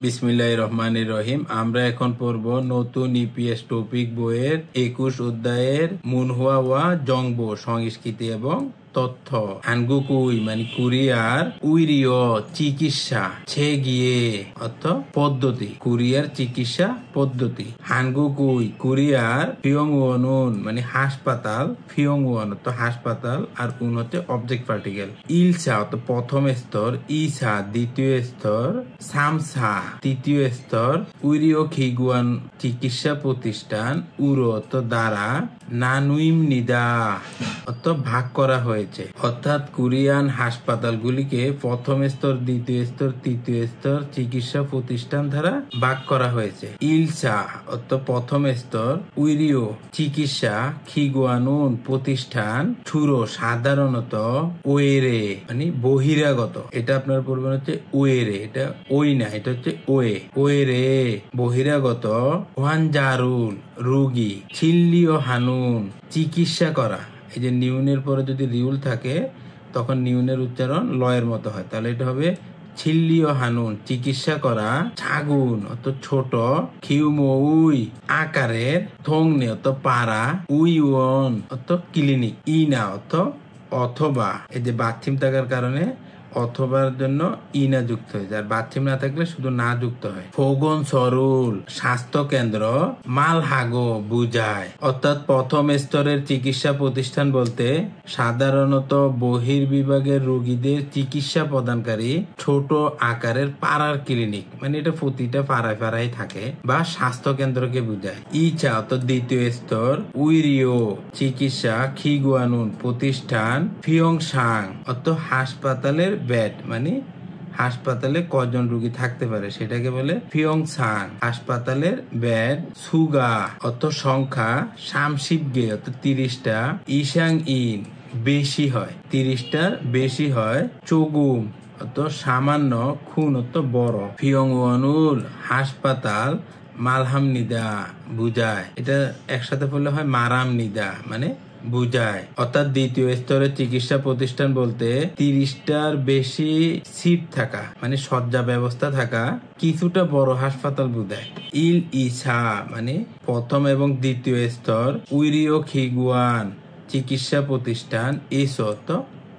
বিসমিল্লাহির রহমানির রহিম। আমরা এখন পড়ব নতুন ইপিএস টপিক বইয়ের 21 অধ্যায়ের মুনহুয়া ওয়া জংবো সংস্কৃতি এবং তথ্য। হানগুকুই মানে কোরিয়ার, উইরিও চিকিৎসা, ছেগিয়ে অর্থ পদ্ধতি, কোরিয়ার চিকিৎসা পদ্ধতি। হানগুকুই কোরিয়ার, ফিয়ংওনুন মানে হাসপাতাল, ফিয়ংওন অর্থ হাসপাতাল আর উন হচ্ছে অবজেক্ট পার্টিকেল। ইলসা অর্থ প্রথম স্তর, ইসা দ্বিতীয় স্তর, সামসা তৃতীয় স্তর, উইরিও খিগুয়ান চিকিৎসা প্রতিষ্ঠান, উরো অর্থ দ্বারা, নানুইম নিদা অর্থ ভাগ করা হয়েছে। অর্থাৎ কোরিয়ান হাসপাতালগুলিকে প্রথম স্তর, দ্বিতীয় স্তর, তৃতীয় স্তর চিকিৎসা প্রতিষ্ঠান দ্বারা ভাগ করা হয়েছে। ইলসা অর্থ প্রথম স্তর, উইরিও চিকিৎসা, খিগুয়ানুন প্রতিষ্ঠান, ছুরো সাধারণত, ওয়েরে মানে বহিরাগত, এটা আপনার পড়বেন হচ্ছে ওয়েরে, এটা ওই না, এটা হচ্ছে ওয়ে, ওয়েরে বহিরাগত, ওয়ানজারুল রোগী, ছিল্লিও হানুন চিকিৎসা করা। এই যে নিউনের পরে যদি রিউল থাকে তখন নিউনের উচ্চারণ লয়ের মতো হয়, তাহলে এটা হবে ছিল্লিও হানুন চিকিৎসা করা, ছাগুন অত ছোট, খিউমৌই আকারের, থংনে অত পাড়া, উইওন অত ক্লিনিক, ইনা অত অথবা, এই যে বাথরুম থাকার কারণে অথবার জন্য ইনা যুক্ত হয়ে যায়, আর বাথরুম না থাকলে শুধু না যুক্ত হয়। ফোগন সরুল স্বাস্থ্য কেন্দ্র, মালহাগো বুঝায়। অর্থাৎ প্রথম স্তরের চিকিৎসা প্রতিষ্ঠান বলতে সাধারণত বহির্বিভাগের রোগীদের চিকিৎসা প্রদানকারী ছোট আকারের পাড়ার ক্লিনিক, মানে এটা প্রতিটা পাড়ায় পাড়ায় থাকে বা স্বাস্থ্য কেন্দ্রকে বুঝায়। ইচা অর্থাৎ দ্বিতীয় স্তর, উইরিও চিকিৎসা, খিগুয়ানুন প্রতিষ্ঠান, ফিয়ংসাং অর্থাৎ হাসপাতালের বেড মানে হাসপাতালে কজন রোগী থাকতে পারে সেটাকে বলে ফিয়ংসাং হাসপাতালের বেড, সুগা অর্থ সংখ্যা, সামশিবগে অর্থ 30টা, ইসাং ইন বেশি হয়, 30টার বেশি হয়, চগুম অর্থ সামান্য, খুন অর্থ বড়, ফিয়ংওয়ানুল হাসপাতাল, মালহাম নিদা বুঝায়, এটা একসাথে পড়লে হয় মারাম নিদা মানে বুঝায়। অর্থাৎ দ্বিতীয় স্তরের চিকিৎসা প্রতিষ্ঠান বলতে 30টার বেশি সিট থাকা মানে শয্যা ব্যবস্থা থাকা কিছুটা বড় হাসপাতাল বুঝায়। ইল ইসা মানে প্রথম এবং দ্বিতীয় স্তর, উইরিও খিগুয়ান চিকিৎসা প্রতিষ্ঠান, এসত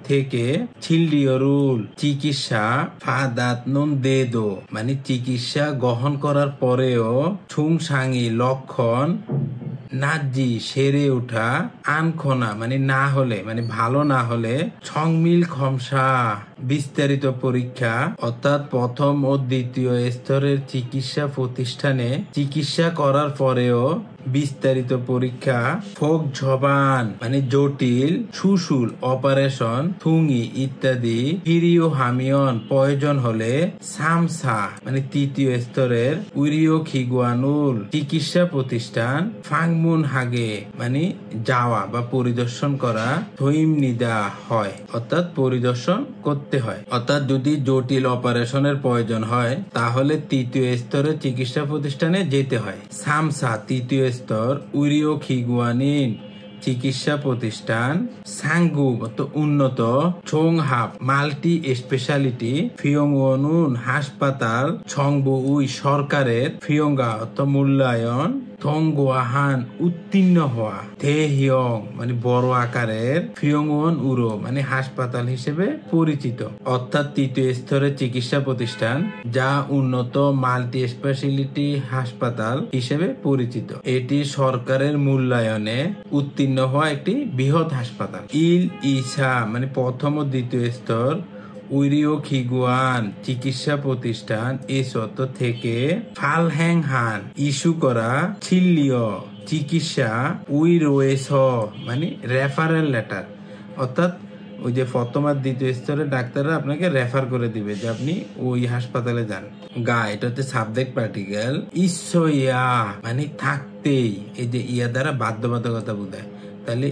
থেকে, ছিল্ডিওরুল চিকিৎসা, ফাদাত নুন দেদো মানে চিকিৎসা গ্রহণ করার পরেও, ছুংসাঙি লক্ষণ, নাজি সেরে ওঠা, আনখোনা মানে না হলে মানে ভালো না হলে, ছংমিল খমসা বিস্তারিত পরীক্ষা। অর্থাৎ প্রথম ও দ্বিতীয় স্তরের চিকিৎসা প্রতিষ্ঠানে চিকিৎসা করার পরেও বিস্তারিত পরীক্ষা, ফোক ঝবান মানে জটিল, সুশুল অপারেশন, থুঙ্গি ইত্যাদি, হিরিও হামিয়ন প্রয়োজন হলে, সামসা মানে তৃতীয় স্তরের, উইরিও খিগুয়ানুল চিকিৎসা প্রতিষ্ঠান, ফাংমুন হাগে মানে যাওয়া বা পরিদর্শন করা, থইম নিদা হয় অর্থাৎ পরিদর্শন করতে হয়। অর্থাৎ যদি জটিল অপারেশনের প্রয়োজন হয় তাহলে তৃতীয় স্তরের চিকিৎসা প্রতিষ্ঠানে যেতে হয়। সামসা তৃতীয় স্তর, উইরিও খিগুয়ানিন চিকিৎসা প্রতিষ্ঠান, সাংগুব উন্নত, ছোংহাপ মাল্টি স্পেশালিটি, ফিয়ংওনুন হাসপাতাল, ছংবুই সরকারের, ফিয়ংগা মূল্যায়ন, থংগুয়াহান উত্তীর্ণ হওয়া, থেহিয়ং মানে বড় আকারের, ফিয়ংওন উরো মানে হাসপাতাল হিসেবে পরিচিত। অর্থাৎ তৃতীয় স্তরের চিকিৎসা প্রতিষ্ঠান যা উন্নত মাল্টি স্পেশালিটি হাসপাতাল হিসেবে পরিচিত, এটি সরকারের মূল্যায়নে উত্তীর্ণ হওয়া একটি বৃহৎ হাসপাতাল। ইল ইসা মানে প্রথম ও দ্বিতীয় স্তর, উইরিও খিগুয়ান চিকিৎসা প্রতিষ্ঠান, এসত থেকে, ফালহ্যাং হান ইস্যু করা, ছিল্লিও চিকিৎসা, উইরোয়েস মানে রেফারেল লেটার। অর্থাৎ ওই যে প্রথম আর দ্বিতীয় স্তরের ডাক্তাররা আপনাকে রেফার করে দিবে যে আপনি ওই হাসপাতালে যান। গা এটা হচ্ছে সাবজেক্ট পার্টিকেল, ইয়া মানে থাকতেই, এই যে ইয়া দ্বারা বাধ্যবাধকতা বোঝায়, তাহলে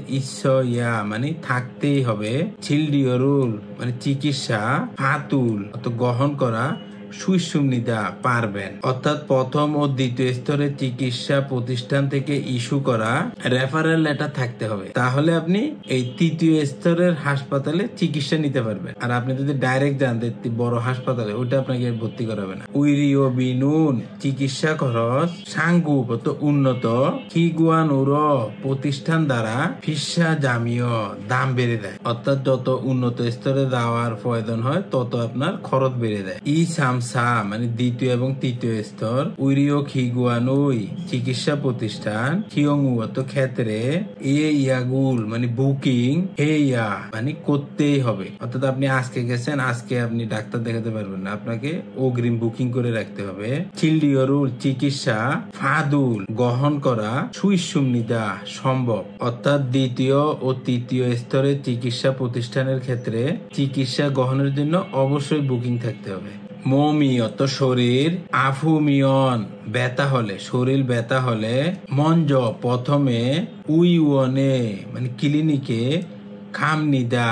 ইয়া মানে থাকতেই হবে, ছিল্ডিওরুল মানে চিকিৎসা, ফাতুল অত গ্রহণ করা, সুইসুমনিদা পারবেন। অর্থাৎ প্রথম ও দ্বিতীয় স্তরের চিকিৎসা প্রতিষ্ঠান থেকে ইস্যু করা রেফারেল লেটার থাকতে হবে, তাহলে আপনি এই তৃতীয় স্তরের হাসপাতালে চিকিৎসা নিতে পারবেন। আর আপনি যদি ডাইরেক্ট যান বড় হাসপাতালে, ওইটা আপনাকে ভর্তি করাবে না। উইরিও বিনুন চিকিৎসা খরচ সাংগুগত উন্নত খিগুয়ানুর প্রতিষ্ঠান দ্বারা ফিসা জামিও দাম বেড়ে দেয়। অর্থাৎ যত উন্নত স্তরে যাওয়ার প্রয়োজন হয় তত আপনার খরচ বেড়ে দেয়। ই সামসা মানে দ্বিতীয় এবং তৃতীয় স্তর উইরিও খিগুয়ানুই চিকিৎসা প্রতিষ্ঠান খিয়ংগত ক্ষেত্রে ইয়াগুল মানে বুকিং হেয়া মানে করতেই হবে। অর্থাৎ আপনি আজকে গেছেন, আজকে আপনি ডাক্তার দেখাতে পারবেন না, আপনাকে অগ্রিম বুকিং করে রাখতে হবে। চিল্ডিয়রুল চিকিৎসা ফাদুল গ্রহণ করা সুইসুমনিদা সম্ভব। অর্থাৎ দ্বিতীয় ও তৃতীয় স্তরের চিকিৎসা প্রতিষ্ঠানের ক্ষেত্রে চিকিৎসা গ্রহণের জন্য অবশ্যই বুকিং থাকতে হবে। মমিয়ত শরীর আফুমিয়ন ব্যথা হলে, শরীর ব্যথা হলে মঞ্জ প্রথমে উইওনে মানে ক্লিনিকে খামনিদা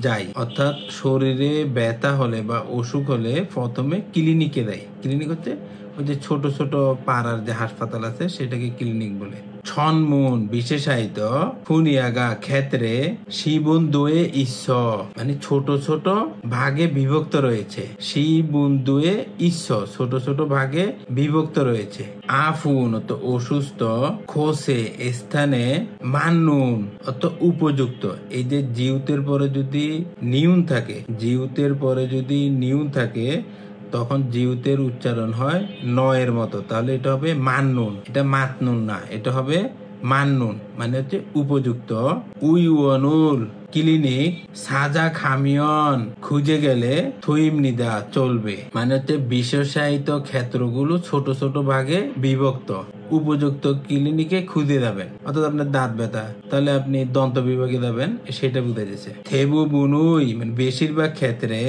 যাই। অর্থাৎ শরীরে ব্যথা হলে বা অসুখ হলে প্রথমে ক্লিনিকে দেয়। ক্লিনিক হচ্ছে ওই যে ছোট ছোট পাড়ার যে হাসপাতাল আছে সেটাকে ক্লিনিক বলে। ছনমুন বিশেষায়িত ফুনিয়াগা ক্ষেত্রে শিবুন্দুয়ে ইস্স মানে ছোট ছোট ভাগে বিভক্ত রয়েছে। শিবুন্দুয়ে ইস্স ছোট ছোট ভাগে বিভক্ত রয়েছে। আফুন অসুস্থ খোসে স্থানে মান্নুন উপযুক্ত। এই যে জিউতের পরে যদি নিউন থাকে, জিউতের পরে যদি নিউন থাকে তখন জিউতের উচ্চারণ হয় নয়ের মতো, তাহলে এটা হবে মান্নুন, এটা মাতনুন না, এটা হবে মান্নুন মানে হচ্ছে উপযুক্ত। উইওনুল ক্লিনিক সাজা খামিয়ন খুঁজে গেলে থুইমনিদা চলবে মানে হচ্ছে বিশেষায়িত ক্ষেত্রগুলো ছোট ছোট ভাগে বিভক্ত। উপযুক্ত ক্লিনিকে খুঁজে যাবেন। অর্থাৎ আপনার দাঁত ব্যথা, তাহলে আপনি দন্ত বিভাগে যাবেন, সেটা বুঝা যাচ্ছে। থেবু বুনুই মানে বেশিরভাগ ক্ষেত্রে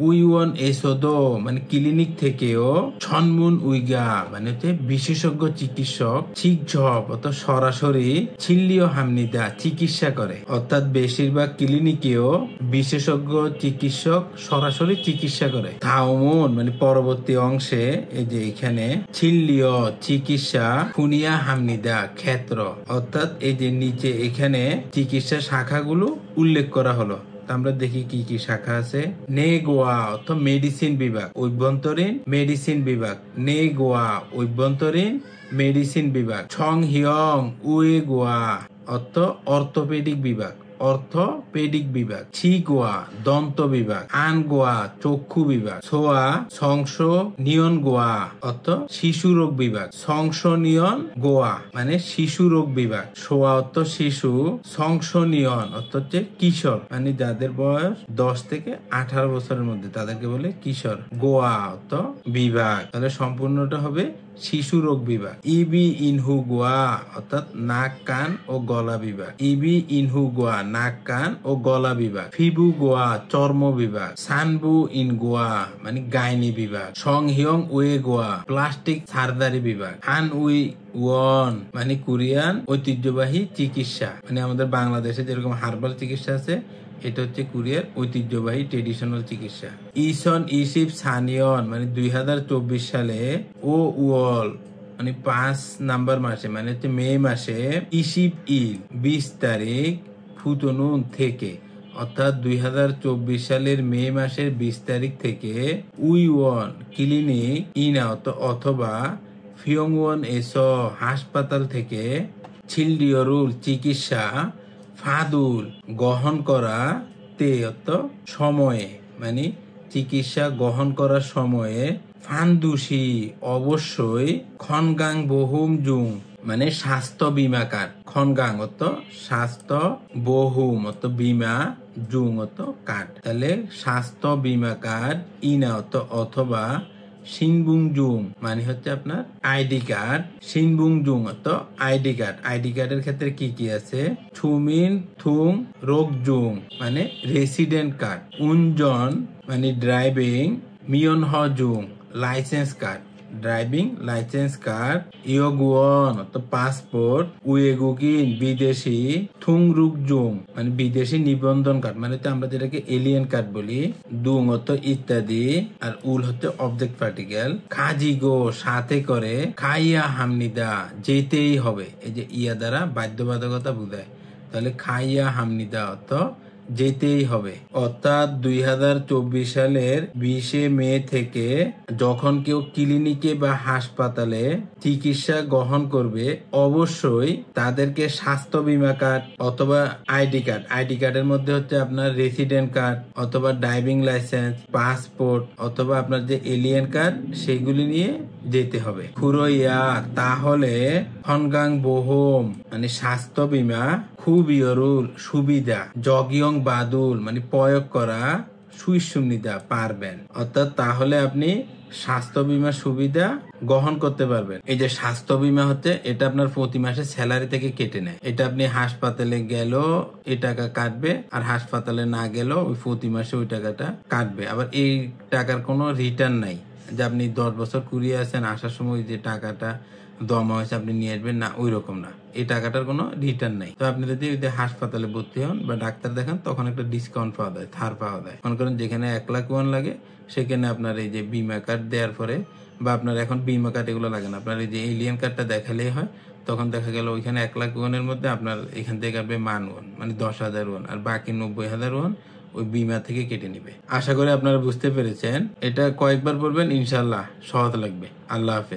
উইওন এসোদো মানে ক্লিনিক থেকেও ছনমুন উইগা মানে হচ্ছে বিশেষজ্ঞ চিকিৎসক চিকঝপ অর্থাৎ সরাসরি ছিল্লিও হামনিদা চিকিৎসা করে। অর্থাৎ বেশিরভাগ ক্লিনিকেও বিশেষজ্ঞ চিকিৎসক সরাসরি চিকিৎসা করে। থাউমুন মানে পরবর্তী অংশে এই যে এখানে ছিল্লিও চিকিৎসা ফুনিয়া হামনিদা ক্ষেত্র। অর্থাৎ এই যে নিচে এখানে চিকিৎসা শাখাগুলো উল্লেখ করা হলো। আমরা দেখি কি কি শাখা আছে। নেগোয়া অর্থাৎ মেডিসিন বিভাগ, অভ্যন্তরীণ মেডিসিন বিভাগ। নেগোয়া অভ্যন্তরীণ মেডিসিন বিভাগ। ছং হিয়ং উয়েগোয়া অর্থ অর্থোপেডিক বিভাগ, অর্থোপেডিক বিভাগ। ছিগোয়া দন্ত বিভাগ। আনগোয়া চক্ষু বিভাগ। সোয়া সংস নিয়ন গোয়া অর্থ শিশু রোগ বিভাগ। সংস নিয়ন গোয়া মানে শিশু রোগ বিভাগ। সোয়া অর্থ শিশু, সংস নিয়ন অর্থ হচ্ছে কিশোর মানে যাদের বয়স 10 থেকে 18 বছরের মধ্যে তাদেরকে বলে কিশোর। গোয়া অর্থ বিভাগ, তাহলে সম্পূর্ণটা হবে শিশু রোগ বিভাগ। ইবি ইনহু গোয়া অর্থাৎ নাক কান ও গলা বিভাগ। ইবি ইনহু গোয়া নাক কান ও গলা বিভাগ। ফিবু গোয়া চর্ম বিভাগ। সানবু ইন গোয়া মানে গাইনি বিভাগ। সংহিয়ং উয়ে গোয়া প্লাস্টিক সার্জারি বিভাগ। হান উই ওয়ান মানে কোরিয়ান ঐতিহ্যবাহী চিকিৎসা মানে আমাদের বাংলাদেশে যেরকম হার্বাল চিকিৎসা আছে, এটা হচ্ছে কোরিয়ার ঐতিহ্যবাহী ট্রেডিশনাল চিকিৎসা। ইসন ইসিপ সানিয়ন মানে 2024 সালে ও উয়ল মানে 5 নাম্বার মাসে মানে হচ্ছে মে মাসে ইসিপ ইল 20 তারিখ ফুতনুন থেকে অর্থাৎ 2024 সালের মে মাসের 20 তারিখ থেকে উইওন ক্লিনিক ইনাউত অথবা ফিয়ংওয়ান এসো হাসপাতাল থেকে ছিল্ডিয়রুল চিকিৎসা ফাদুল গ্রহণ করা তে সময়ে মানে চিকিৎসা গ্রহণ করার সময়ে ফান্দুসি অবশ্যই খনগাং বহুম জুং মানে স্বাস্থ্য বিমা কার্ড। খনগাং অর্থ স্বাস্থ্য, বহুম অর্থ বিমা, জুং অর্থ কার্ড। তাহলে স্বাস্থ্য বিমা কার্ড ইনা অর্থ অথবা সিনবুং জুং মানে হচ্ছে আপনার আইডি কার্ড। সিনবুং জুং অর্থ আইডি কার্ড। আইডি কার্ডের ক্ষেত্রে কি কি আছে? ছুমিন থুং রোগ জুং মানে রেসিডেন্ট কার্ড। উনজন মানে ড্রাইভিং, মিয়ন হ জুং licence card. Driving licence card, ইয়গুয়ন অর্থাৎ পাসপোর্ট, উয়েগুকিন বিদেশি, থুংরুকজুং মানে বিদেশি নিবন্ধন কার্ড, মানে তো আমরা যেটাকে এলিয়েন কার্ড বলি, দুং অর্থ ইত্যাদি, আর উল হচ্ছে অবজেক্ট পার্টিকেল, খাজিগো সাথে করে, খাইয়া হামনিদা যেতেই হবে, এই যে ইয়া দ্বারা বাধ্যবাধকতা বোঝায়, তাহলে খাইয়া হামনিদা অর্থ যেতেই হবে। অর্থাৎ 2024 সালের 20 মে থেকে যখন কেউ ক্লিনিকে বা হাসপাতালে চিকিৎসা গ্রহণ করবে, অবশ্যই তাদেরকে স্বাস্থ্য বীমা কার্ড অথবা আইডি কার্ডের মধ্যে হচ্ছে আপনার রেসিডেন্ট কার্ড অথবা ড্রাইভিং লাইসেন্স, পাসপোর্ট অথবা আপনার যে এলিয়েন কার্ড সেগুলি নিয়ে যেতে হবে। খুরইয়া তাহলে হনগাং বোহম মানে স্বাস্থ্য বীমা, খুবিয়রুল সুবিধা, জগিয়ং বাদুল মানে প্রয়োগ করা, সুইসুমনিদা পারবেন। অর্থাৎ তাহলে আপনি স্বাস্থ্য বীমা সুবিধা গ্রহণ করতে পারবেন। এই যে স্বাস্থ্য বীমা হচ্ছে এটা আপনার প্রতি মাসে স্যালারি থেকে কেটে নেয়। এটা আপনি হাসপাতালে গেলেও এই টাকা কাটবে, আর হাসপাতালে না গেলেও ওই প্রতি মাসে ওই টাকাটা কাটবে। আবার এই টাকার কোনো রিটার্ন নাই যে আপনি 10 বছর কুড়িয়ে আছেন, আসার সময় যে টাকাটা জমা হয়েছে আপনি নিয়ে আসবেন, না ওই রকম না, এই টাকাটার কোনো রিটার্ন নাই। তো আপনি যদি হাসপাতালে ভর্তি হন বা ডাক্তার দেখান তখন একটা ডিসকাউন্ট পাওয়া যায়, ছাড় পাওয়া যায়। মনে করেন যেখানে 1 লাখ ওয়ান লাগে সেখানে আপনার এই যে বিমা কার্ড দেওয়ার পরে, বা আপনার এখন বিমা কার্ড এগুলো লাগে না, আপনার এই যে এলিয়েন কার্ডটা দেখালেই হয়। তখন দেখা গেল ওইখানে 1 লাখ ওয়ানের মধ্যে আপনার এখান থেকে কাটবে মান ওয়ান মানে 10,000 ওয়ান, আর বাকি 90,000 ওয়ান ওই বিমা থেকে কেটে নিবে। আশা করি আপনারা বুঝতে পেরেছেন। এটা কয়েকবার পড়বেন, ইনশাল্লাহ সহজ লাগবে। আল্লাহ হাফেজ।